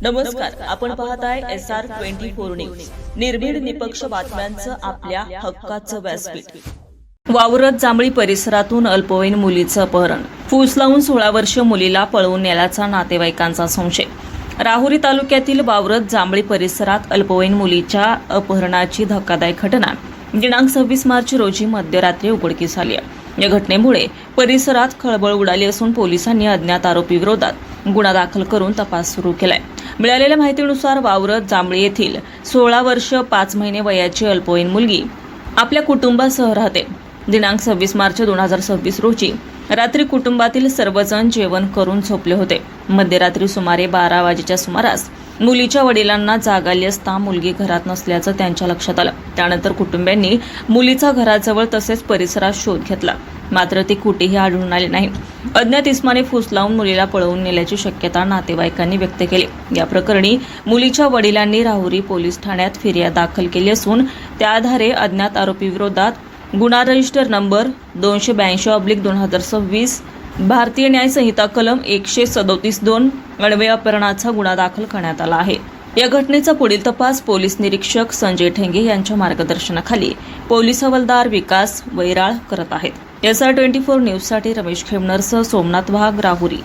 नमस्कार, आपण पाहताय SR24 न्यूज. निर्भीड निपक्ष बातम्यांचं आपल्या हक्काचं व्यासपीठ. वावरत जांभळी परिसरातून अल्पवयीन मुलीचं अपहरण. फूस लावून 16 वर्षीय मुलीला पळवून नेल्याचा नातेवाईकांचा संशय. राहुरी तालुक्यातील वावरत जांभळी परिसरात अल्पवयीन मुलीच्या अपहरणाची धक्कादायक घटना दिनांक 26 मार्च रोजी मध्यरात्री उघडकीस आली आहे. या घटनेमुळे परिसरात खळबळ उडाली असून पोलिसांनी अज्ञात आरोपी विरोधात गुन्हा दाखल करून तपास सुरू केलाय. मिळालेल्या माहितीनुसार वावरत जांभळी येथील 16 वर्ष 5 महिने वयाची अल्पवयीन मुलगी आपल्या कुटुंबासह राहते. दिनांक 26 मार्च 2026 रोजी रात्री कुटुंबातील सर्वजण जेवण करून झोपले होते. मध्यरात्री सुमारे 12 वाजेच्या सुमारास मुलीच्या वडिलांना जाग आली असता मुलगी घरात नसल्याचं त्यांच्या लक्षात आलं. त्यानंतर कुटुंबियांनी मुलीचा घराजवळ तसेच परिसरात शोध घेतला, मात्र ती कुठेही आढळून आली नाही. अज्ञात इस्माने फूस लावून मुलीला पळवून नेल्याची शक्यता नातेवाईकांनी व्यक्त केली. या प्रकरणी मुलीच्या वडिलांनी राहुरी पोलीस ठाण्यात फिर्याद दाखल केली असून त्या आधारे अज्ञात आरोपी विरोधात गुन्हा रजिस्टर नंबर 282/2026 भारतीय न्याय संहिता कलम 137(2) अन्वये अपहरणाचा गुन्हा दाखल करण्यात आला आहे. या घटनेचा पुढील तपास पोलीस निरीक्षक संजय ठेंगे यांच्या मार्गदर्शनाखाली पोलीस हवालदार विकास वैराळ करत आहेत. SR24 न्यूजसाठी रमेश खेमनरसह सोमनाथ वाघ, राहुरी.